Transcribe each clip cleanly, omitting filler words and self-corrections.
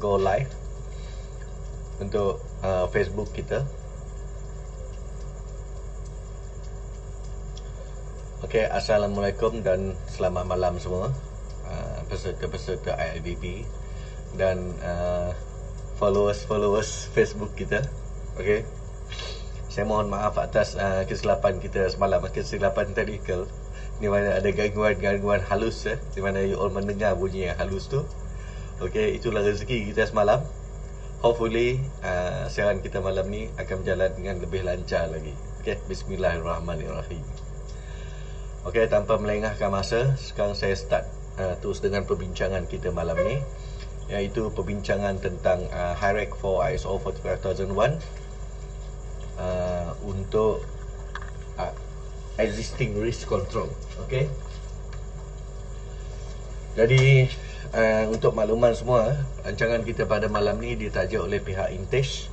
go live untuk Facebook kita. Okey, Assalamualaikum dan selamat malam semua peserta-peserta IIBB dan followers Facebook kita. Okey, saya mohon maaf atas kesilapan kita semalam, kesilapan teknikal di mana ada gangguan halus di mana you all mendengar bunyi yang halus tu. Okey, itulah rezeki kita semalam. Hopefully siaran kita malam ni akan berjalan dengan lebih lancar lagi. Okey, bismillahirrahmanirrahim. Okey, tanpa melengahkan masa, sekarang saya start terus dengan perbincangan kita malam ni, iaitu perbincangan tentang HIREC for ISO 45001 untuk existing risk control. Okey. Jadi untuk makluman semua, rancangan kita pada malam ni ditaja oleh pihak Intesh,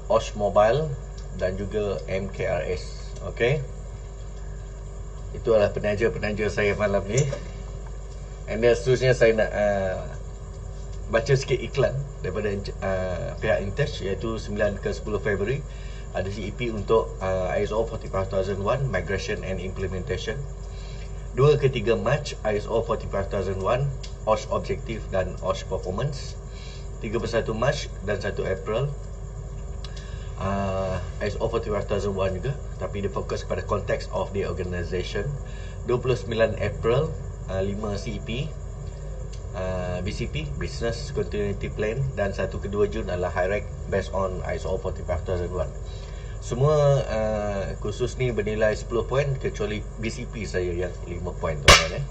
OSH Mobile dan juga MKRS. Okey. Itu adalah penaja-penaja saya malam ni. And then seterusnya saya nak baca sikit iklan daripada pihak Intesh, iaitu 9 ke 10 Februari ada CEP untuk ISO 45001 Migration and Implementation. 2 ke 3 Mac ISO 45001 OSH Objective dan OSH Performance. 31 Mac dan 1 April ISO 45001 juga, tapi dia fokus kepada konteks of the organisation. 29 April 5 CEP BCP, Business Continuity Plan, dan 1 ke 2 Jun adalah HIREC based on ISO 45001. Semua kursus ni bernilai 10 poin kecuali BCP saya yang 5 poin, tuan-tuan.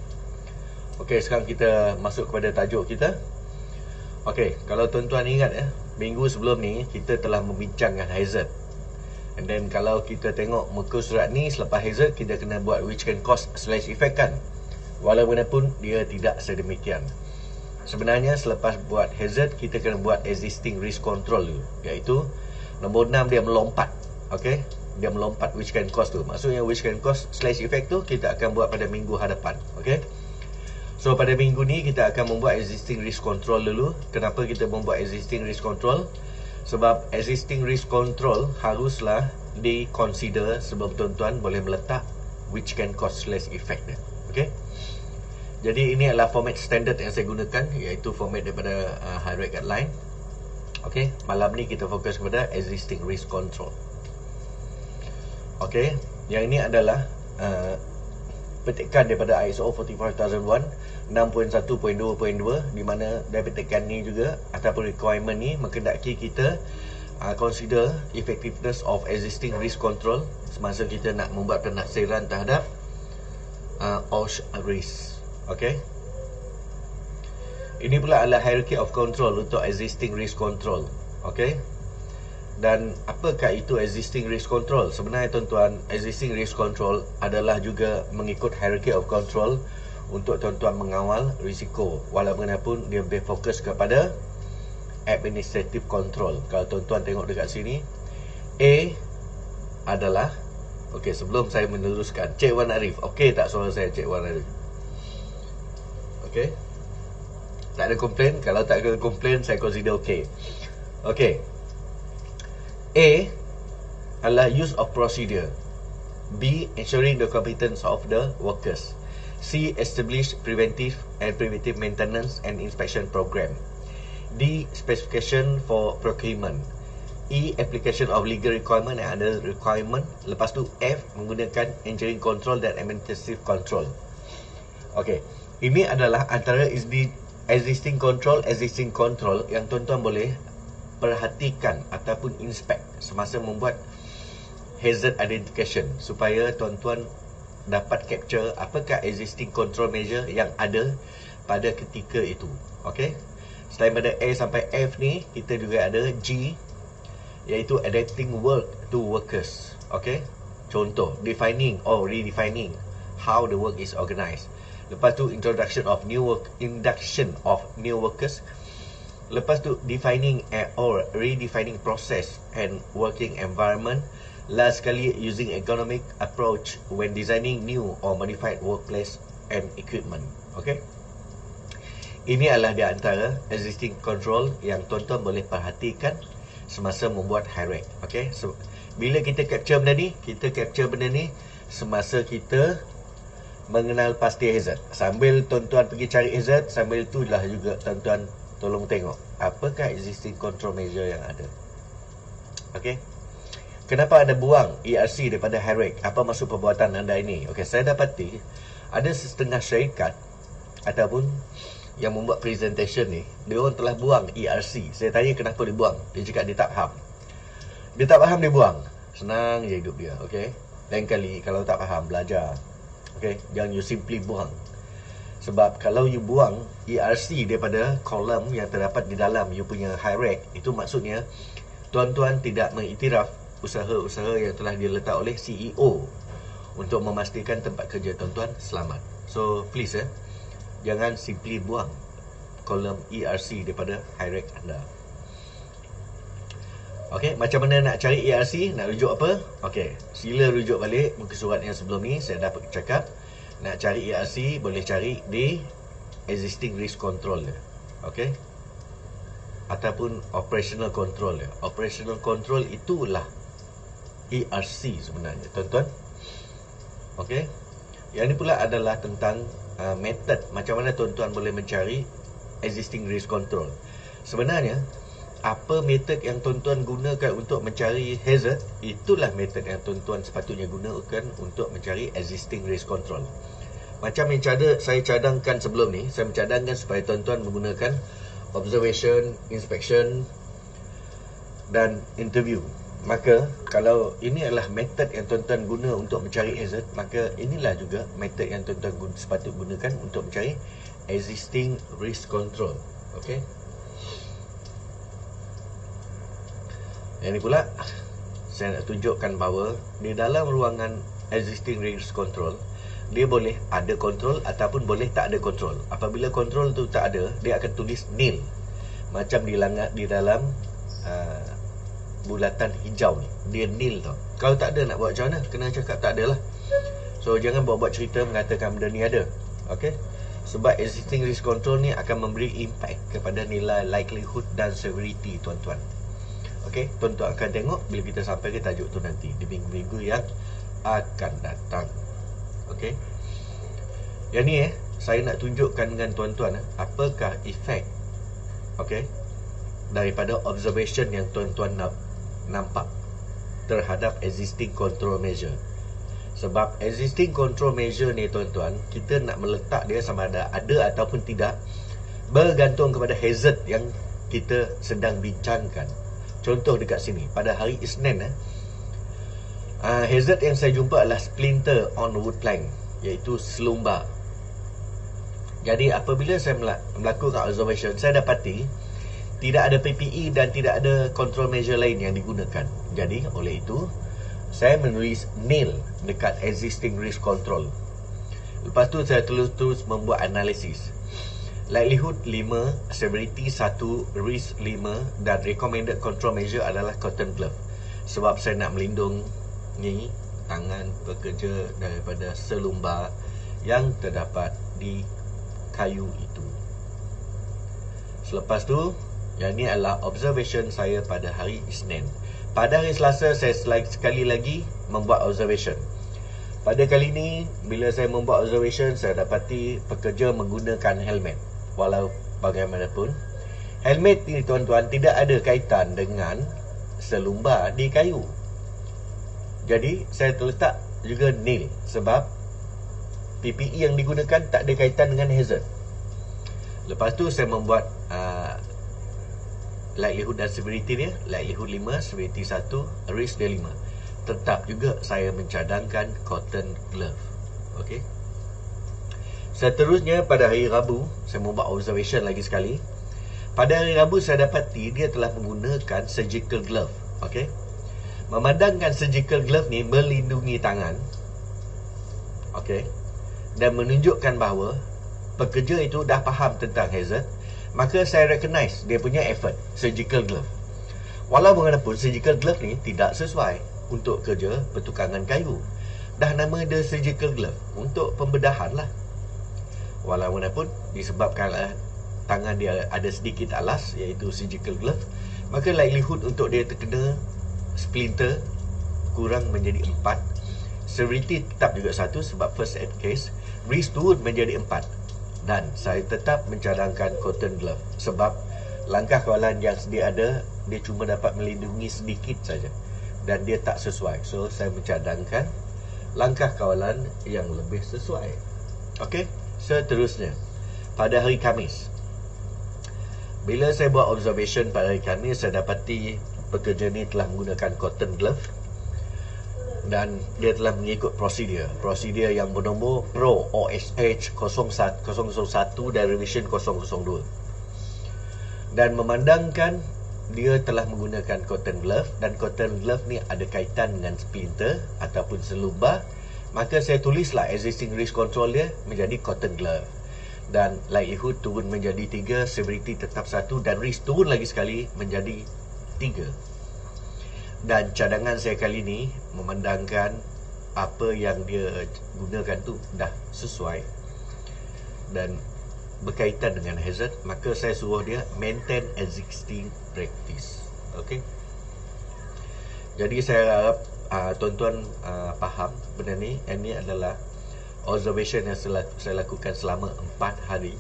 Okey, sekarang kita masuk kepada tajuk kita. Okey, kalau tuan-tuan ingat minggu sebelum ni kita telah membincangkan hazard. And then kalau kita tengok muka surat ni, selepas hazard kita kena buat which can cause / effect kan. Walaupun dia tidak sedemikian. Sebenarnya selepas buat hazard kita kena buat existing risk control dulu, iaitu nombor 6 dia melompat. Okey, dia melompat which can cause tu. Maksudnya which can cause / effect tu kita akan buat pada minggu hadapan. Okey. So pada minggu ni kita akan membuat existing risk control dulu. Kenapa kita membuat existing risk control? Sebab existing risk control haruslah di-consider sebab tuan-tuan boleh meletak which can cause / effect dia. Okey. Jadi ini adalah format standard yang saya gunakan, iaitu format daripada HIREC guideline. Okey, malam ni kita fokus kepada existing risk control. Okey, yang ini adalah petikan daripada ISO 45001 6.1.2.2, di mana dari petikan ni juga ataupun requirement ni menghendaki kita consider effectiveness of existing risk control semasa kita nak membuat penafsiran terhadap OSH risk. Okey. Ini pula adalah hierarchy of control untuk existing risk control. Okey. Dan apakah itu existing risk control? Sebenarnya tuan-tuan, existing risk control adalah juga mengikut hierarchy of control untuk tuan-tuan mengawal risiko, walaupun dia lebih fokus kepada administrative control. Kalau tuan-tuan tengok dekat sini, A adalah, okey, sebelum saya meneruskan, Cik Wan Arif, okey tak suara saya, Cik Wan Arif? Okey, tak ada komplain. Kalau tak ada komplain, saya consider okey. Okey, A adalah use of procedure. B, ensuring the competence of the workers. C, establish preventive maintenance and inspection program. D, specification for procurement. E, application of legal requirement and other requirement. Lepas tu F, menggunakan engineering control dan administrative control. Okey, ini adalah antara existing control yang tuan-tuan boleh perhatikan ataupun inspect semasa membuat hazard identification, supaya tuan-tuan dapat capture apakah existing control measure yang ada pada ketika itu. Okey. Selain pada A sampai F ni, kita juga ada G, iaitu adapting work to workers. Okey. Contoh, defining or redefining how the work is organised. Lepas tu induction of new workers. Lepas tu defining or redefining process and working environment. Last sekali, using economic approach when designing new or modified workplace and equipment. Okay. Ini adalah di antara existing control yang tuan-tuan boleh perhatikan semasa membuat high rake. Okay? So, bila kita capture benda ni semasa kita mengenal pasti hazard. Sambil tuan-tuan pergi cari hazard, sambil itulah juga tuan-tuan tolong tengok apakah existing control measure yang ada. Okay? Kenapa anda buang ERC daripada high rake? Apa maksud perbuatan anda ini? Okay, saya dapati ada setengah syarikat ataupun yang membuat presentation ni, dia orang telah buang ERC. Saya tanya kenapa dia buang. Dia cakap dia tak faham. Dia tak faham, dia buang. Senang je hidup dia. Okay? Lain kali kalau tak faham, belajar. Okay? Jangan you simply buang. Sebab kalau you buang ERC daripada kolom yang terdapat di dalam you punya high rake, itu maksudnya tuan-tuan tidak mengiktiraf usaha-usaha yang telah diletak oleh CEO untuk memastikan tempat kerja tuan-tuan selamat. So please jangan simply buang kolom ERC daripada high rake anda. Okey, macam mana nak cari ERC? Nak rujuk apa? Okey, sila rujuk balik muka surat yang sebelum ni saya dapat cakap. Nak cari ERC boleh cari di existing risk control dia. Okey, ataupun operational control dia. Operational control itulah ERC sebenarnya tuan-tuan. Okey, yang ini pula adalah tentang method macam mana tuan-tuan boleh mencari existing risk control. Sebenarnya apa metod yang tuan-tuan gunakan untuk mencari hazard, itulah metod yang tuan-tuan sepatutnya gunakan untuk mencari existing risk control. Macam yang saya cadangkan sebelum ni, saya mencadangkan supaya tuan-tuan menggunakan observation, inspection dan interview. Maka kalau ini adalah metod yang tuan-tuan guna untuk mencari hazard, maka inilah juga metod yang tuan-tuan sepatut gunakan untuk mencari existing risk control. Okey. Yang ni pula saya nak tunjukkan bahawa di dalam ruangan existing risk control, dia boleh ada kontrol ataupun boleh tak ada kontrol. Apabila kontrol tu tak ada, dia akan tulis nil. Macam di dalam bulatan hijau ni, dia nil tau. Kalau tak ada, nak buat macam mana? Kena cakap tak ada lah. So jangan buat cerita mengatakan benda ni ada. Okay? Sebab existing risk control ni akan memberi impact kepada nilai likelihood dan severity tuan-tuan. Okay? Tuan-tuan akan tengok bila kita sampai ke tajuk tu nanti, di minggu-minggu yang akan datang. Okay? Yang ni saya nak tunjukkan dengan tuan-tuan apakah efek, okay, daripada observation yang tuan-tuan nampak terhadap existing control measure. Sebab existing control measure ni tuan-tuan, kita nak meletak dia sama ada ataupun tidak, bergantung kepada hazard yang kita sedang bincangkan. Contoh dekat sini, pada hari Isnin hazard yang saya jumpa adalah splinter on wood plank, iaitu selumbar. Jadi apabila saya melakukan observation, saya dapati tidak ada PPE dan tidak ada control measure lain yang digunakan. Jadi oleh itu saya menulis nil dekat existing risk control. Lepas tu saya terus membuat analisis. Likelihood 5, severity 1, risk 5 dan recommended control measure adalah cotton glove. Sebab saya nak melindungi tangan pekerja daripada selumbar yang terdapat di kayu itu. Selepas tu, yang ni adalah observation saya pada hari Isnin. Pada hari Selasa, saya sekali lagi membuat observation. Pada kali ni, bila saya membuat observation, saya dapati pekerja menggunakan helmet. Walau bagaimanapun, helmet ni tuan-tuan tidak ada kaitan dengan selumbar di kayu. Jadi, saya terletak juga nil sebab PPE yang digunakan tak ada kaitan dengan hazard. Lepas tu saya membuat likelihood dan severity dia. Likelihood 5, severity 1, risk dia 5. Tetap juga saya mencadangkan cotton glove. Okey. Seterusnya pada hari Rabu, saya membuat observation lagi sekali. Pada hari Rabu saya dapati dia telah menggunakan surgical glove. Okey. Memandangkan surgical glove ni melindungi tangan. Okey. Dan menunjukkan bahawa pekerja itu dah faham tentang hazard, maka saya recognize dia punya effort, surgical glove. Walau bagaimanapun surgical glove ni tidak sesuai untuk kerja pertukangan kayu. Dah nama dia surgical glove untuk pembedahan lah. Walau bagaimanapun disebabkan tangan dia ada sedikit alas, iaitu surgical glove, maka likelihood untuk dia terkena splinter kurang menjadi 4. Severity tetap juga 1 sebab first aid case. Risk turun menjadi 4. Dan saya tetap mencadangkan cotton glove sebab langkah kawalan yang sedia ada, dia cuma dapat melindungi sedikit saja dan dia tak sesuai. So saya mencadangkan langkah kawalan yang lebih sesuai. Okey, seterusnya pada hari Khamis, bila saya buat observation pada hari Khamis, saya dapati pekerja ni telah menggunakan cotton glove dan dia telah mengikut prosedur yang bernombor Pro OSH 001 dan Revision 002. Dan memandangkan dia telah menggunakan cotton glove dan cotton glove ni ada kaitan dengan splinter ataupun selubah, maka saya tulislah existing risk control dia menjadi cotton glove. Dan likelihood turun menjadi 3, severity tetap 1 dan risk turun lagi sekali menjadi 3. Dan cadangan saya kali ni memandangkan apa yang dia gunakan tu dah sesuai dan berkaitan dengan hazard, maka saya suruh dia maintain existing practice. Okey. Jadi saya harap tuan-tuan faham benda ni. Ini adalah observation yang saya lakukan selama 4 hari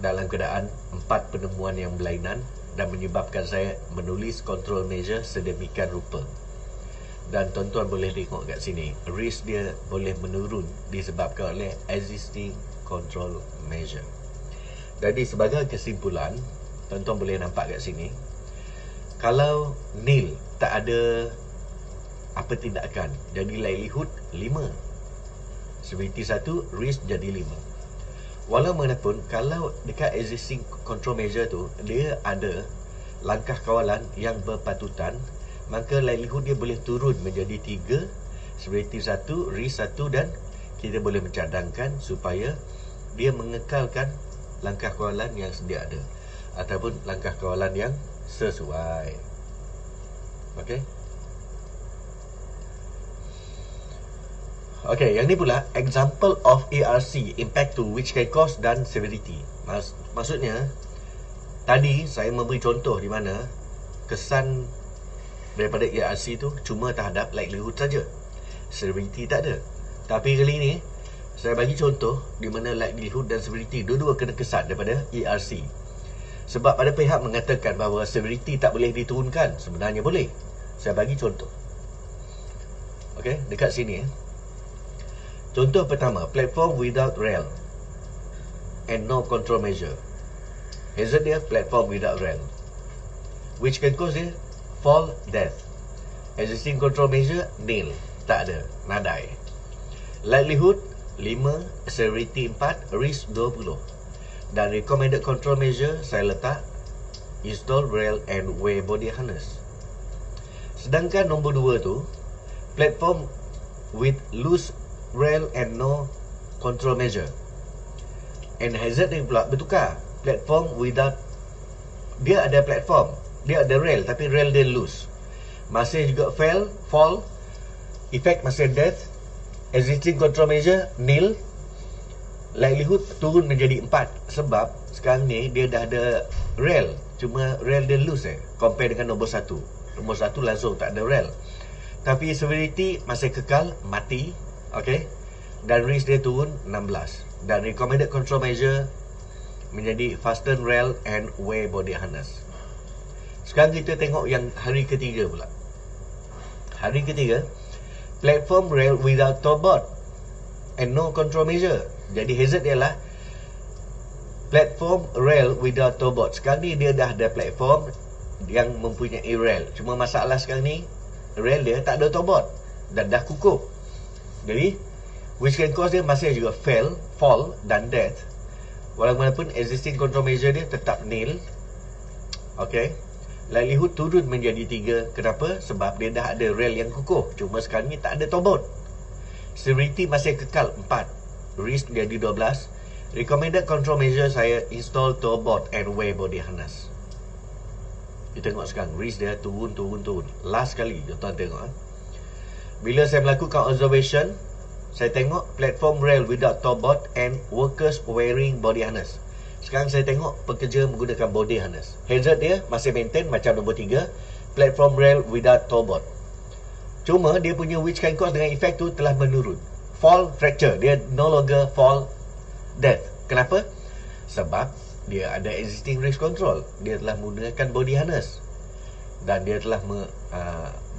dalam keadaan 4 penemuan yang berlainan dan menyebabkan saya menulis control measure sedemikian rupa. Dan tuan-tuan boleh tengok kat sini, risk dia boleh menurun disebabkan oleh existing control measure. Jadi sebagai kesimpulan, tuan-tuan boleh nampak kat sini, kalau nil tak ada apa tindakan, jadi likelihood 5, severity 1, risk jadi 5. Walau manapun, kalau dekat existing control measure tu dia ada langkah kawalan yang berpatutan, maka likelihood dia boleh turun menjadi 3, severity 1, risk 1 dan kita boleh mencadangkan supaya dia mengekalkan langkah kawalan yang sedia ada ataupun langkah kawalan yang sesuai. Okey. Okey, yang ni pula example of ARC, impact to which can cause dan severity. Maksudnya tadi saya memberi contoh di mana kesan daripada ARC tu cuma terhadap likelihood saja, severity tak ada. Tapi kali ni saya bagi contoh di mana likelihood dan severity dua-dua kena kesan daripada ARC. Sebab ada pihak mengatakan bahawa severity tak boleh diturunkan. Sebenarnya boleh. Saya bagi contoh. Okey, dekat sini Contoh pertama, platform without rail and no control measure. Hazard dia platform without rail, which can cause dia fall, death. Existing control measure nil, tak ada, nadai. Likelihood 5, severity 4, risk 20. Dan recommended control measure saya letak install rail and wear body harness. Sedangkan nombor 2 tu, platform with loose rail and no control measure. And hazard dia pula bertukar, platform without, dia ada platform, dia ada rail tapi rail dia loose, masih juga fall, effect masih death. Existing control measure nil, likelihood turun menjadi 4 sebab sekarang ni dia dah ada rail, cuma rail dia loose compare dengan nombor 1. Nombor 1 langsung tak ada rail, tapi severity masih kekal mati. Okey, dan risk dia turun 16. Dan recommended control measure menjadi fasten rail and wear body harness. Sekarang kita tengok yang hari ketiga pula. Hari ketiga, platform rail without tow board and no control measure. Jadi hazard dia lah platform rail without tow board. Sekarang ni dia dah ada platform yang mempunyai rail, cuma masalah sekarang ni rail dia tak ada tow board dan dah kukuh. Jadi which can cause dia masih juga fall dan death. Walaupun existing control measure dia tetap nil. Okey, likelihood turun menjadi 3. Kenapa? Sebab dia dah ada rail yang kukuh, cuma sekarang ni tak ada tow board. Severity masih kekal 4, risk jadi 12. Recommended control measure saya install tow board and wear body harness. Kita tengok sekarang risk dia turun. Last kali tuan tengok bila saya melakukan observation, saya tengok platform rail without tow board and workers wearing body harness. Sekarang saya tengok pekerja menggunakan body harness. Hazard dia masih maintain macam nombor 3, platform rail without tollboard. Cuma dia punya winch can cause dengan efek tu telah menurun. Fall, fracture, dia no longer fall, death. Kenapa? Sebab dia ada existing race control. Dia telah menggunakan body harness dan dia telah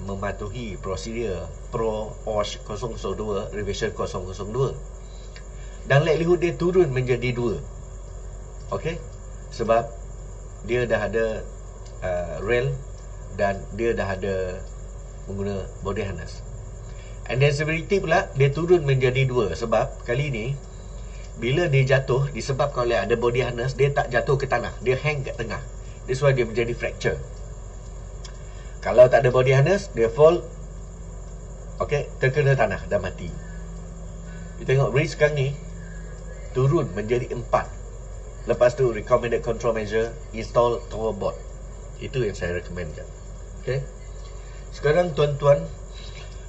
mematuhi prosedur Pro OSH 002 revision 002, dan likelihood dia turun menjadi 2. Okey, sebab dia dah ada rail dan dia dah ada mengguna body harness. And then severity pula dia turun menjadi 2 sebab kali ni bila dia jatuh disebabkan oleh ada body harness, dia tak jatuh ke tanah, dia hang kat tengah. That's why dia menjadi fracture. Kalau tak ada body harness, dia fall, okey, terkena tanah dan mati. Kita tengok risk sekarang ni turun menjadi 4. Lepas tu recommended control measure, install tollboard. Itu yang saya recommendkan. Okay. Sekarang tuan-tuan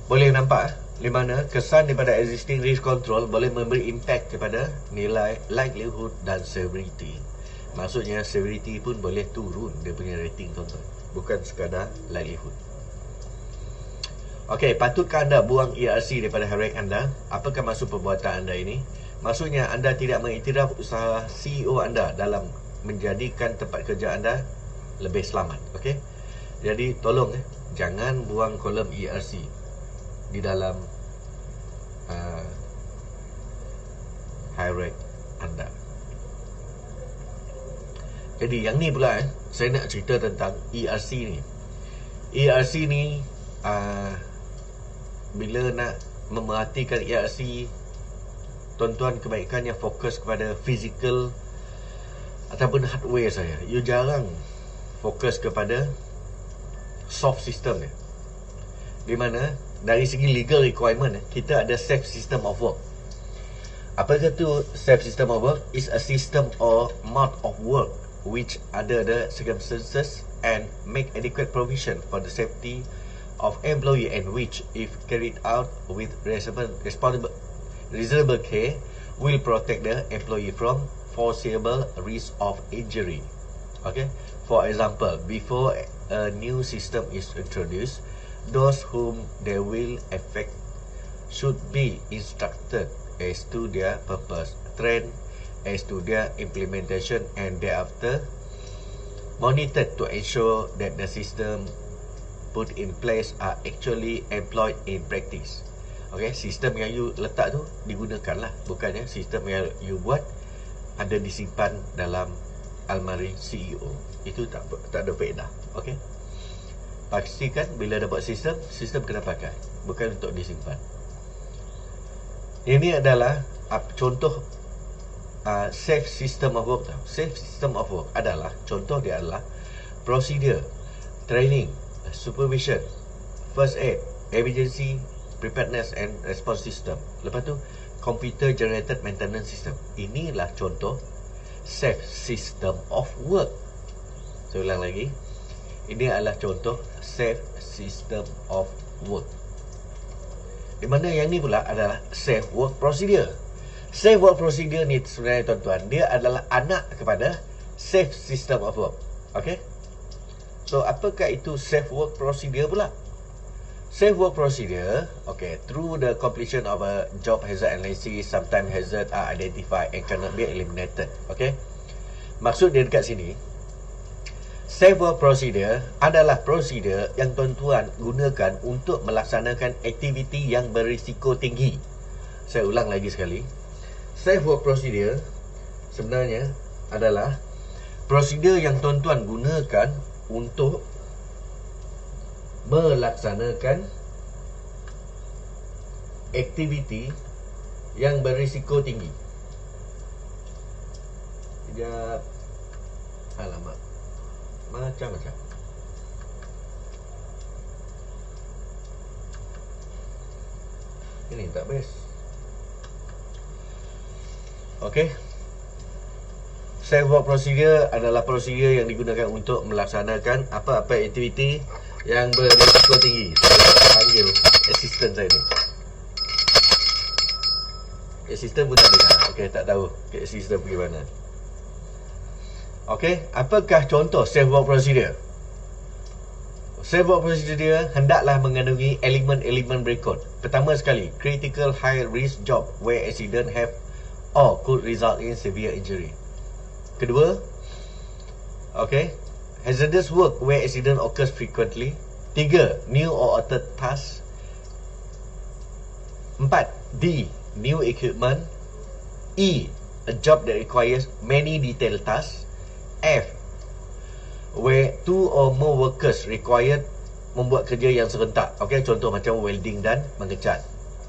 boleh nampak di mana kesan daripada existing risk control boleh memberi impact kepada nilai likelihood dan severity. Maksudnya severity pun boleh turun dia punya rating, tuan-tuan, bukan sekadar likelihood. Okey, patutkah anda buang ERC daripada harian anda? Apakah maksud perbuatan anda ini? Maksudnya anda tidak mengiktiraf usaha CEO anda dalam menjadikan tempat kerja anda lebih selamat. Okey. Jadi tolong jangan buang kolom ERC di dalam high rank anda. Jadi yang ni pula saya nak cerita tentang ERC ni. ERC ni bila nak memerhatikan ERC, tuan-tuan kebaikannya fokus kepada physical ataupun hardware saya. You jarang fokus kepada soft system ni. Di mana dari segi legal requirement kita ada safe system of work. Apakah tu safe system of work? Is a system or mode of work which under the circumstances and make adequate provision for the safety of employee, and which if carried out with reasonable care will protect the employee from foreseeable risk of injury. Okay. For example, before a new system is introduced, those whom they will affect should be instructed as to their purpose, trained as to their implementation, and thereafter monitored to ensure that the system put in place are actually employed in practice. Okay, sistem yang you letak tu digunakan lah, bukannya sistem yang you buat ada disimpan dalam almari CEO. Itu tak ada faedah. Okay, pastikan bila ada buat sistem kena pakai, bukan untuk disimpan. Ini adalah contoh safe system of work. Safe system of work adalah, contoh dia adalah prosedur, training, supervision, first aid, emergency preparedness and response system. Lepas tu computer generated maintenance system. Inilah contoh safe system of work. Saya ulang lagi, ini adalah contoh safe system of work. Di mana yang ni pula adalah safe work procedure. Safe work procedure ni sebenarnya, tuan-tuan, dia adalah anak kepada safe system of work. Okay. So apakah itu safe work procedure pula? Safe work procedure, okay, through the completion of a job hazard analysis, sometimes hazard are identified and cannot be eliminated. Okay. Maksud dia dekat sini, safe work procedure adalah prosedur yang tuan-tuan gunakan untuk melaksanakan aktiviti yang berisiko tinggi. Saya ulang lagi sekali. Safe work procedure sebenarnya adalah prosedur yang tuan-tuan gunakan untuk melaksanakan aktiviti yang berisiko tinggi. Sekejap. Alamak, macam-macam. Ini tak best. Okey. Safe work procedure adalah prosedur yang digunakan untuk melaksanakan apa-apa aktiviti yang berisiko tinggi. Saya panggil assistant saya ni. Assistant pun tak dengar. Okey, tak tahu assistant pergi mana. Okey, apakah contoh safe work procedure? Safe work procedure hendaklah mengandungi elemen-elemen berikut. Pertama sekali, critical high risk job where accident have or could result in severe injury. Kedua, okay, hazardous work where accident occurs frequently. Tiga, new or altered task. Empat, D, new equipment. E, a job that requires many detailed tasks. F, where two or more workers required membuat kerja yang serentak. Okay, contoh macam welding dan mengecat.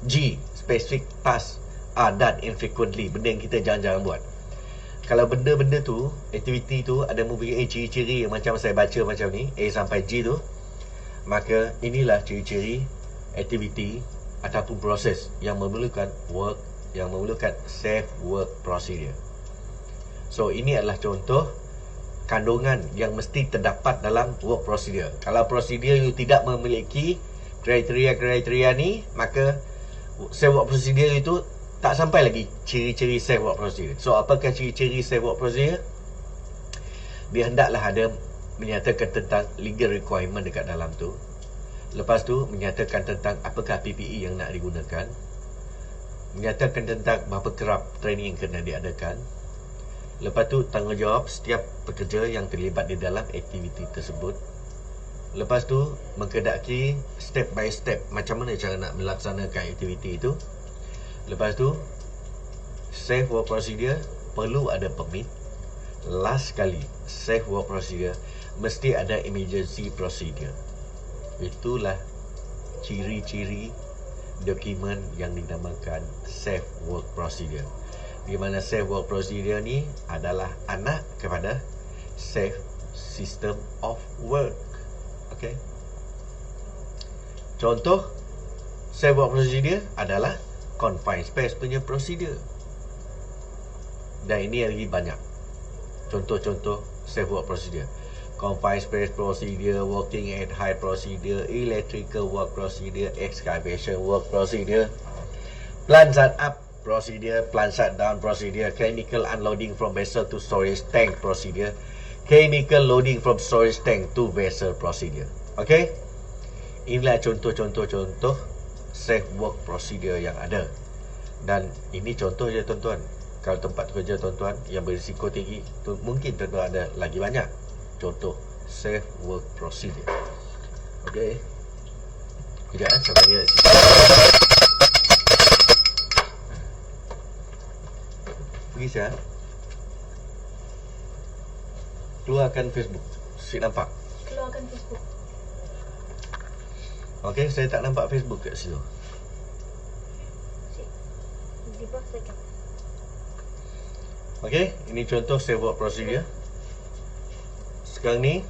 G, specific tasks are done infrequently. Benda yang kita jarang-jarang buat. Kalau benda-benda tu, aktiviti tu ada mempunyai ciri-ciri yang macam saya baca macam ni, A sampai G tu, maka inilah ciri-ciri aktiviti ataupun proses yang memerlukan work, yang memerlukan safe work procedure. So ini adalah contoh kandungan yang mesti terdapat dalam work procedure. Kalau procedure you tidak memiliki kriteria-kriteria ni, maka safe work procedure itu tak sampai lagi ciri-ciri safe work procedure. So apakah ciri-ciri safe work procedure? Dia hendaklah ada menyatakan tentang legal requirement dekat dalam tu. Lepas tu menyatakan tentang apakah PPE yang nak digunakan, menyatakan tentang berapa kerap training yang kena diadakan. Lepas tu tanggungjawab setiap pekerja yang terlibat di dalam aktiviti tersebut. Lepas tu mengkedaki step by step macam mana cara nak melaksanakan aktiviti itu. Lepas tu safe work procedure perlu ada permit. Last sekali, safe work procedure mesti ada emergency procedure. Itulah ciri-ciri dokumen yang dinamakan safe work procedure. Di mana safe work procedure ni adalah anak kepada safe system of work. Okay. Contoh safe work procedure adalah confined space punya procedure. Dan ini lagi banyak contoh-contoh safe work procedure. Confined space procedure, working at height procedure, electrical work procedure, excavation work procedure, plant start-up procedure, plant shutdown procedure, chemical unloading from vessel to storage tank procedure, chemical loading from storage tank to vessel procedure. Okay, inilah contoh-contoh safe work procedure yang ada. Dan ini contoh je tuan-tuan. Kalau tempat kerja tuan-tuan yang berisiko tinggi tu, mungkin tuan-tuan ada lagi banyak contoh safe work procedure. Okay, sekejap sampai ni pergi saya keluarkan Facebook. Saya nampak Keluarkan Facebook. Okey, saya tak nampak Facebook kat situ. Di bawah second. Okey, ini contoh safe work procedure. Sekarang ni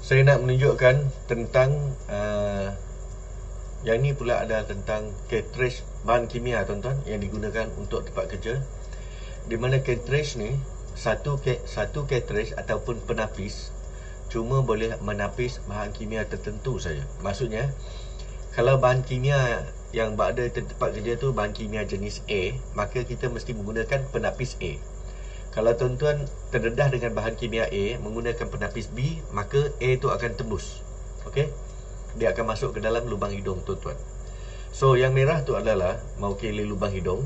saya nak menunjukkan tentang yang ni pula adalah tentang cartridge bahan kimia tuan-tuan yang digunakan untuk tempat kerja. Di mana cartridge ni satu cartridge ataupun penapis cuma boleh menapis bahan kimia tertentu saja. Maksudnya kalau bahan kimia yang berada di tempat kerja tu bahan kimia jenis A, maka kita mesti menggunakan penapis A. Kalau tuan-tuan terdedah dengan bahan kimia A menggunakan penapis B, maka A tu akan tembus. Okey? Dia akan masuk ke dalam lubang hidung tuan-tuan. So yang merah tu adalah mewakili lubang hidung.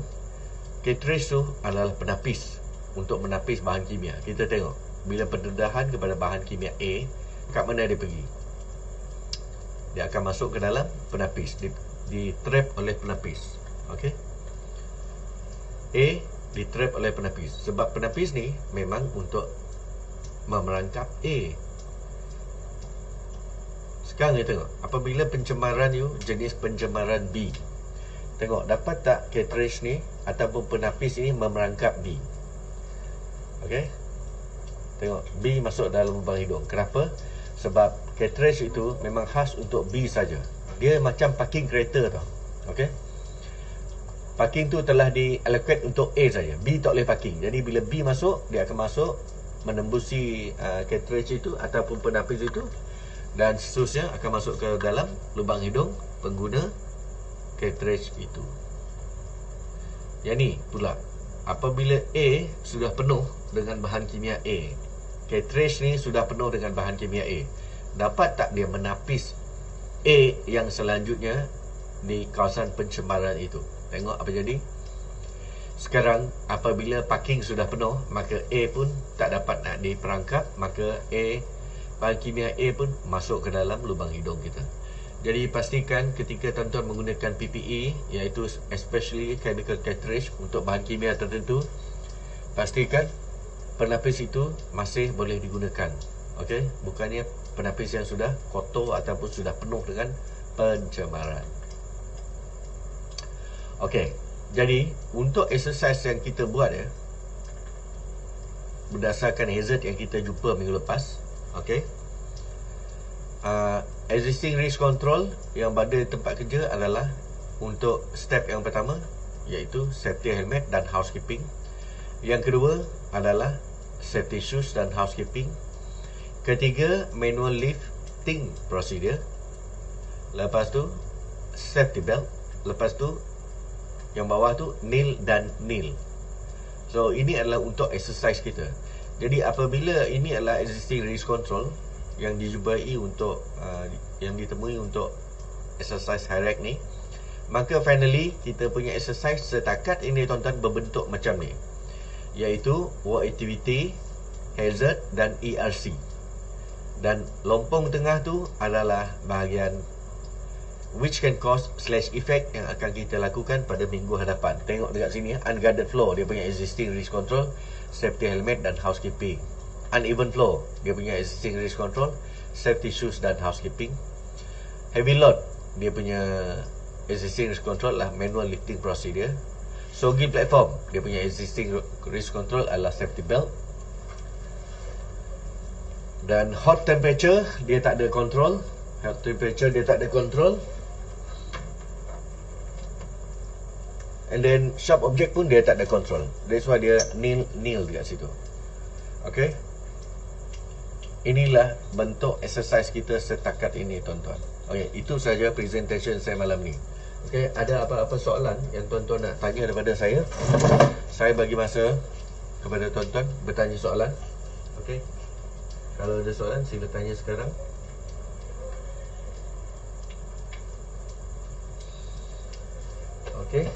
Cartridge tu adalah penapis untuk menapis bahan kimia. Kita tengok bila pendedahan kepada bahan kimia A, kat mana dia pergi? Dia akan masuk ke dalam penapis, di trap oleh penapis. Okey. A di trap oleh penapis. Sebab penapis ni memang untuk memerangkap A. Sekarang kita tengok apabila pencemaran you jenis pencemaran B. Tengok dapat tak cartridge ni ataupun penapis ini memerangkap B. Okey. Tengok B masuk dalam lubang hidung. Kenapa? Sebab cartridge itu memang khas untuk B saja. Dia macam parking kereta tau. Okey. Parking tu telah di-allocate untuk A saja. B tak boleh parking. Jadi bila B masuk, dia akan masuk menembusi cartridge itu ataupun penapis itu, dan seterusnya akan masuk ke dalam lubang hidung pengguna cartridge itu. Yang ni pula, apabila A sudah penuh dengan bahan kimia A, cartridge ni sudah penuh dengan bahan kimia A. Dapat tak dia menapis A yang selanjutnya di kawasan pencemaran itu? Tengok apa jadi. Sekarang apabila parking sudah penuh, maka A pun tak dapat nak diperangkap, maka bahan kimia A pun masuk ke dalam lubang hidung kita. Jadi pastikan ketika tuan-tuan menggunakan PPE, iaitu especially chemical cartridge untuk bahan kimia tertentu, pastikan penapis itu masih boleh digunakan. Okey, bukannya penapis yang sudah kotor ataupun sudah penuh dengan pencemaran. Okey, jadi untuk exercise yang kita buat berdasarkan hazard yang kita jumpa minggu lepas, okey, existing risk control yang pada tempat kerja adalah untuk step yang pertama, iaitu safety helmet dan housekeeping. Yang kedua adalah safety shoes dan housekeeping. Ketiga, manual lifting procedure. Lepas tu safety belt. Lepas tu yang bawah tu kneel dan kneel. So ini adalah untuk exercise kita. Jadi apabila ini adalah existing risk control yang dijumpai untuk yang ditemui untuk exercise high rec ni, maka finally kita punya exercise setakat ini tuan-tuan berbentuk macam ni, iaitu work activity, hazard dan ERC. Dan lompong tengah tu adalah bahagian which can cause / effect yang akan kita lakukan pada minggu hadapan. Tengok dekat sini, unguarded floor dia punya existing risk control, safety helmet dan housekeeping. Uneven floor dia punya existing risk control, safety shoes dan housekeeping. Heavy load dia punya existing risk control adalah manual lifting procedure. Soggy platform dia punya existing risk control adalah safety belt. Dan hot temperature dia tak ada control. Hot temperature dia tak ada control. And then sharp object pun dia tak ada control. That's why dia kneel dekat situ. Okay, inilah bentuk exercise kita setakat ini tuan-tuan. Okay, itu saja presentation saya malam ni. Okay, ada apa-apa soalan yang tuan-tuan nak tanya daripada saya? Saya bagi masa kepada tuan-tuan bertanya soalan. Okay, kalau ada soalan sila tanya sekarang. Okay,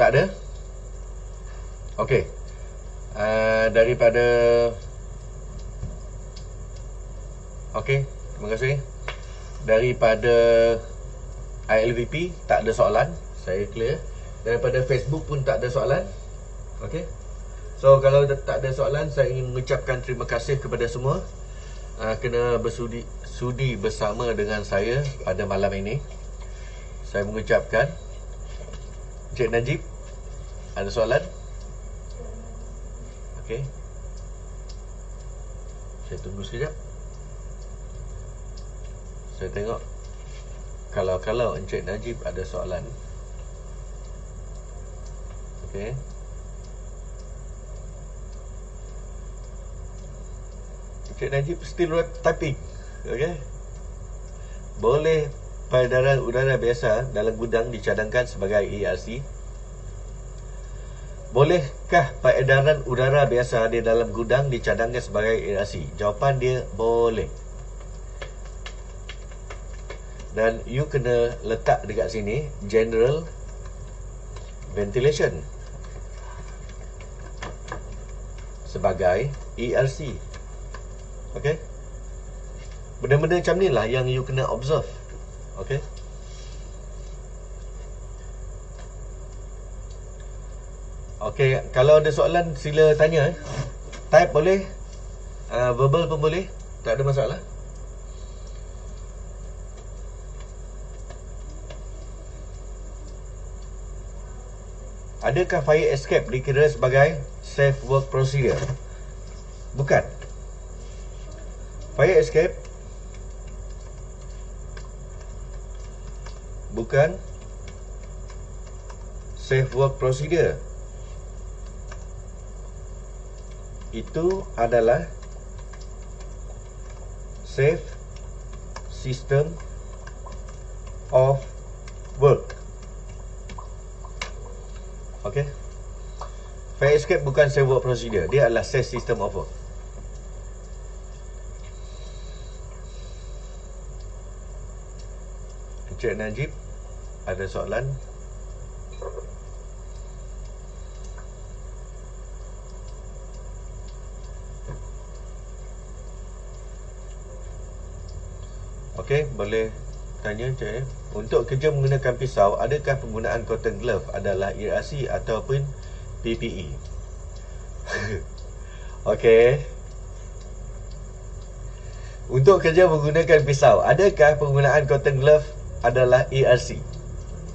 tak ada? Okay, daripada okay, terima kasih. Daripada ILVP tak ada soalan, saya clear. Daripada Facebook pun tak ada soalan. Okay, so kalau tak ada soalan, saya ingin mengucapkan terima kasih kepada semua kena sudi bersama dengan saya pada malam ini. Saya mengucapkan. Encik Najib, ada soalan? Okay, saya tunggu sekejap. Saya tengok kalau Encik Najib ada soalan. Okay, Encik Najib still typing. Okay, boleh peredaran udara biasa dalam gudang dicadangkan sebagai ERC? Bolehkah peredaran udara biasa di dalam gudang dicadangkan sebagai ERC? Jawapan dia boleh. Dan you kena letak dekat sini general ventilation sebagai ERC. Okay, benda-benda macam ni lah yang you kena observe. Okay, okay, kalau ada soalan sila tanya. Type boleh, verbal pun boleh, tak ada masalah. Adakah fire escape dikira sebagai safe work procedure? Bukan. Fire escape bukan safe work procedure. Itu adalah safe system of work. Okay, Fire escape bukan safe work procedure, dia adalah safe system of work. Encik Najib, ada soalan? Okey, boleh tanya Encik. Untuk kerja menggunakan pisau, adakah penggunaan cotton glove adalah ERC ataupun PPE? Okey. Untuk kerja menggunakan pisau, adakah penggunaan cotton glove adalah ERC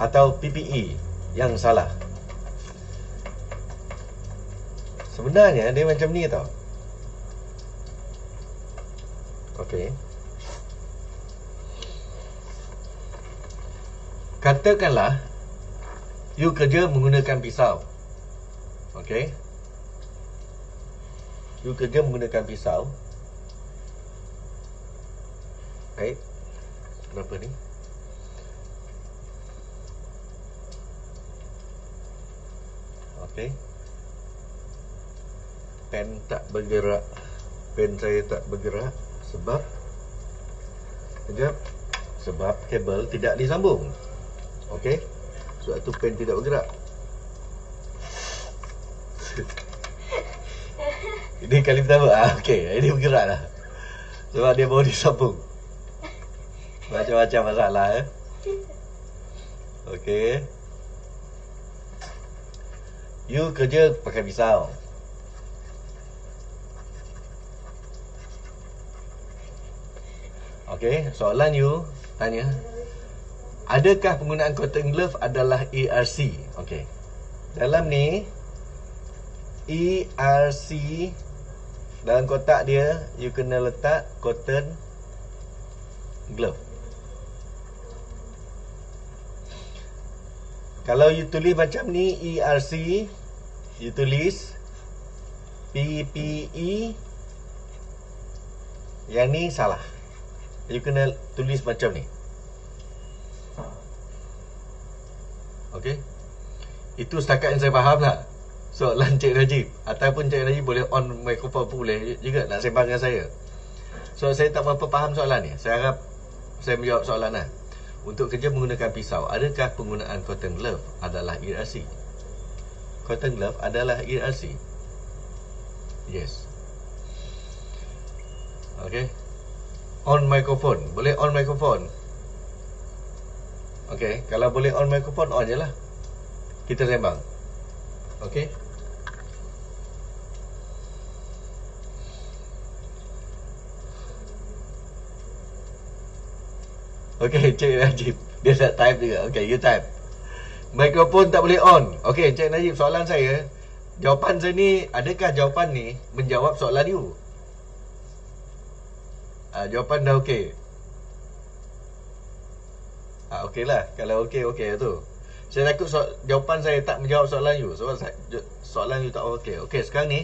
atau PPE yang salah? Sebenarnya dia macam ni tau. Okey. Katakanlah you kerja menggunakan pisau. Okey. You kerja menggunakan pisau. Baik. Berapa ni? Okey. Pen tak bergerak. Pen saya tak bergerak sebab sebab kabel tidak disambung. Okey. Sebab tu pen tidak bergerak. Ini kali pertama. Okey, ini bergerak dah. Sebab dia baru disambung. Macam-macam masalah Okey. You kerja pakai pisau. Okey, soalan you tanya, adakah penggunaan cotton glove adalah ERC? Okey. Dalam ni ERC, dalam kotak dia you kena letak cotton glove. Kalau you tulis macam ni ERC, you tulis PPE, yang ni salah. You kena tulis macam ni. Okey. Itu setakat yang saya faham lah soalan Cik Najib. Ataupun Cik Najib boleh on mikrofon pun boleh juga nak sembang dengan saya. So saya tak berapa faham soalan ni. Saya harap saya menjawab soalan lah. Untuk kerja menggunakan pisau, adakah penggunaan cotton glove adalah ERC? Cotton glove adalah ERC. Yes. Okay. On microphone. Boleh on microphone? Okay. Kalau boleh on microphone, on je lah. Kita sembang. Okay. Okay, Cik Najib, dia nak type juga. Okay, you type. Mikrofon tak boleh on. Okay, Cik Najib, soalan saya, jawapan saya ni, adakah jawapan ni menjawab soalan you? Jawapan dah okey. Okey lah. Kalau okey tu. Saya takut jawapan saya tak menjawab soalan you. Sebab soalan you tak okey. Okey, sekarang ni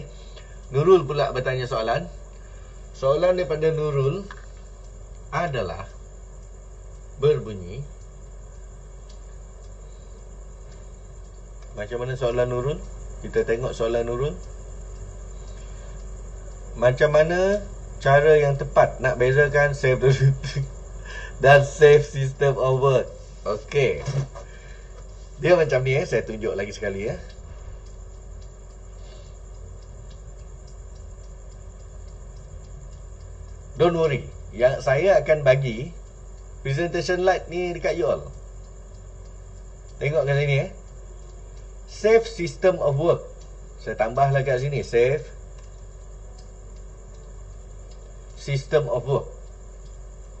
Nurul pula bertanya soalan. Soalan daripada Nurul adalah berbunyi, macam mana soalan Nurul? Kita tengok soalan Nurul. Macam mana cara yang tepat nak bezakan safe dan safe system of work? Okey. Dia macam ni saya tunjuk lagi sekali Don't worry, yang saya akan bagi presentation slide ni dekat you all. Tengok kat sini Safe system of work. Saya tambahlah kat sini, safe system of work.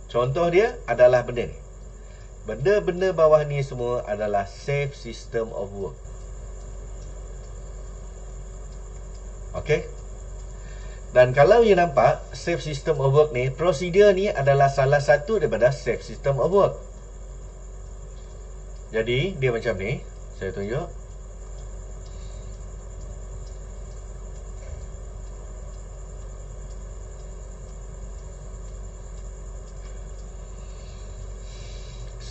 Contoh dia adalah benda ni. Benda-benda bawah ni semua adalah safe system of work. Okey. Dan kalau you nampak safe system of work ni, prosedur ni adalah salah satu daripada safe system of work. Jadi dia macam ni. Saya tunjuk.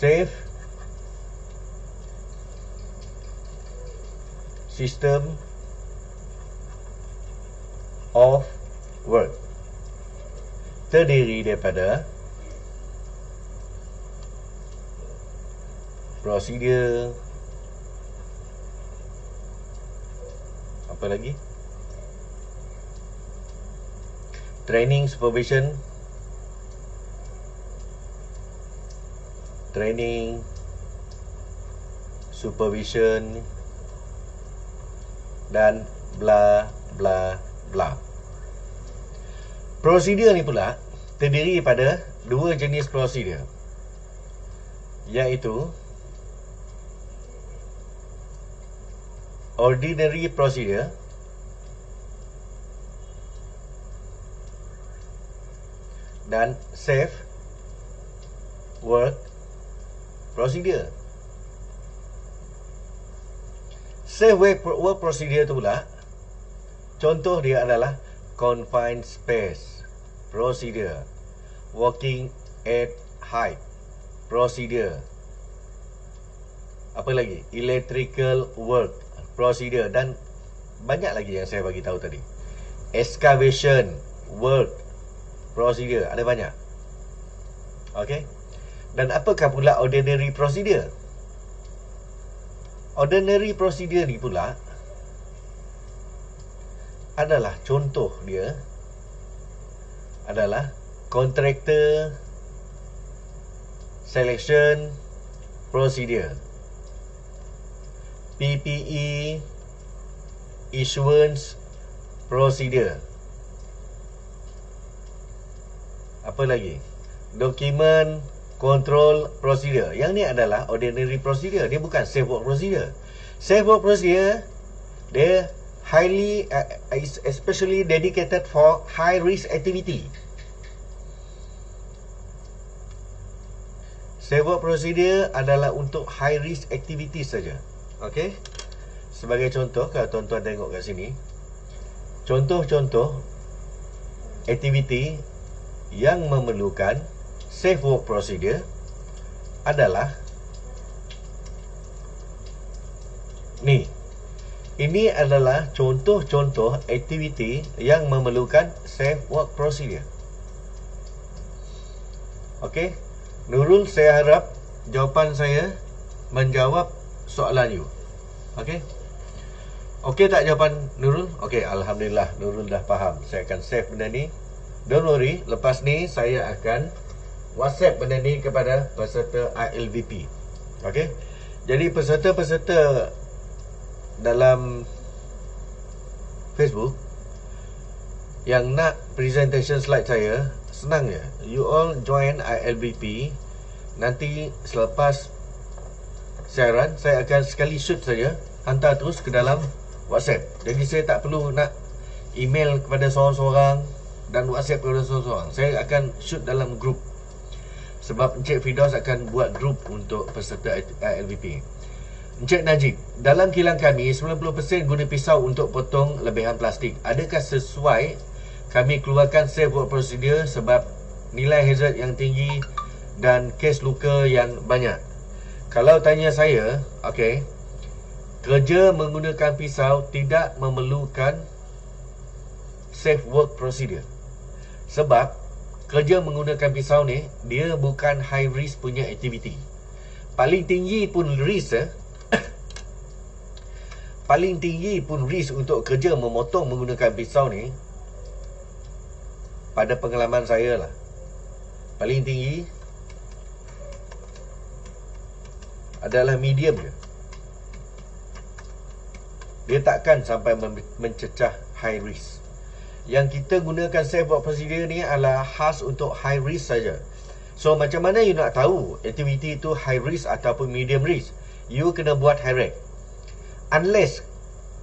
Safe system work terdiri daripada prosedur, apa lagi? Training, supervision, dan bla bla bla. Prosedur ni pula terdiri daripada dua jenis prosedur, iaitu ordinary procedure dan safe work procedure. Safe work procedure tu pula, contoh dia adalah confined space procedure, walking at height procedure, apa lagi, electrical work procedure, dan banyak lagi yang saya bagi tahu tadi. Excavation work procedure, ada banyak. Okey. Dan apakah pula ordinary procedure? Ordinary procedure ni pula adalah, contoh dia adalah contractor selection procedure, PPE issuance procedure, apa lagi, document control procedure. Yang ni adalah ordinary procedure, dia bukan safe work procedure. Safe work procedure dia highly especially dedicated for high risk activity. Safe work procedure adalah untuk high risk activity saja. Okey. Sebagai contoh, kalau tuan-tuan tengok kat sini, contoh-contoh aktiviti yang memerlukan safe work procedure adalah ni. Ini adalah contoh-contoh aktiviti yang memerlukan safe work procedure. Okey, Nurul, saya harap jawapan saya menjawab soalan you. Okey? Okey tak jawapan Nurul? Okey, alhamdulillah Nurul dah faham. Saya akan save benda ni. Don't worry, lepas ni saya akan WhatsApp benda ni kepada peserta ILVP. Okey? Jadi peserta-peserta dalam Facebook yang nak presentation slide saya, senang je. You all join ILVP. Nanti selepas siaran, saya akan sekali shoot saja, hantar terus ke dalam WhatsApp. Jadi saya tak perlu nak email kepada seorang-seorang dan WhatsApp kepada seorang-seorang. Saya akan shoot dalam grup. Sebab Encik Firdaus akan buat grup untuk peserta ILVP. Encik Najib, dalam kilang kami 90% guna pisau untuk potong lebihan plastik. Adakah sesuai kami keluarkan safe work procedure sebab nilai hazard yang tinggi dan kes luka yang banyak? Kalau tanya saya, okey, kerja menggunakan pisau tidak memerlukan safe work procedure. Sebab kerja menggunakan pisau ni, dia bukan high risk punya aktiviti. Paling tinggi pun risk paling tinggi pun risk untuk kerja memotong menggunakan pisau ni, pada pengalaman saya lah, paling tinggi adalah medium je. Dia takkan sampai mencecah high risk. Yang kita gunakan safe work procedure ni adalah khas untuk high risk saja. So macam mana you nak tahu aktiviti itu high risk ataupun medium risk? You kena buat high risk. Unless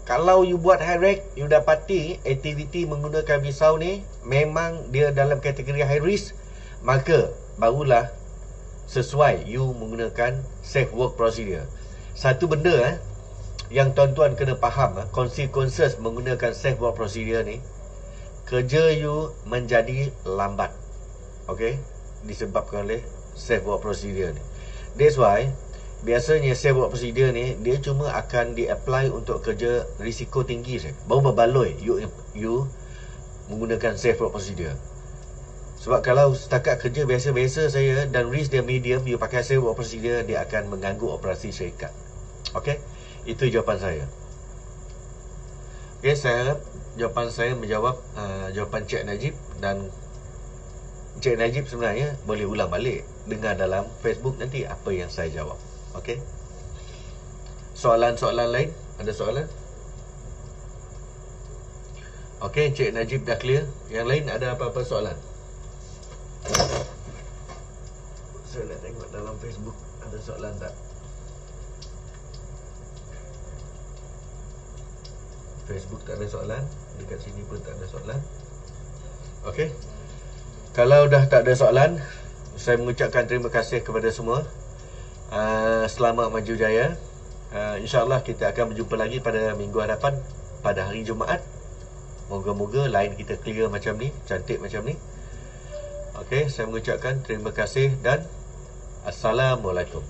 kalau you buat high risk, you dapati aktiviti menggunakan pisau ni memang dia dalam kategori high risk, maka barulah sesuai you menggunakan safe work procedure. Satu benda yang tuan-tuan kena faham, consequences menggunakan safe work procedure ni, kerja you menjadi lambat. Okay, disebabkan oleh safe work procedure ni. That's why biasanya safe work procedure ni dia cuma akan di-apply untuk kerja risiko tinggi saja. Baru berbaloi you menggunakan safe road procedure. Sebab kalau setakat kerja biasa-biasa saya dan risk dia medium, you pakai safe road procedure, dia akan mengganggu operasi syarikat. Okey, itu jawapan saya. Okey, saya harap jawapan saya menjawab jawapan Cik Najib. Dan Cik Najib sebenarnya boleh ulang balik, dengar dalam Facebook nanti apa yang saya jawab. Okey, soalan-soalan lain? Ada soalan? Okey, Cik Najib dah clear. Yang lain ada apa-apa soalan? Saya nak tengok dalam Facebook ada soalan tak. Facebook tak ada soalan, dekat sini pun tak ada soalan. Okey, kalau dah tak ada soalan, saya mengucapkan terima kasih kepada semua. Selamat maju jaya. InsyaAllah kita akan berjumpa lagi pada minggu hadapan, pada hari Jumaat. Moga-moga line kita clear macam ni, cantik macam ni. Okey, saya mengucapkan terima kasih dan Assalamualaikum.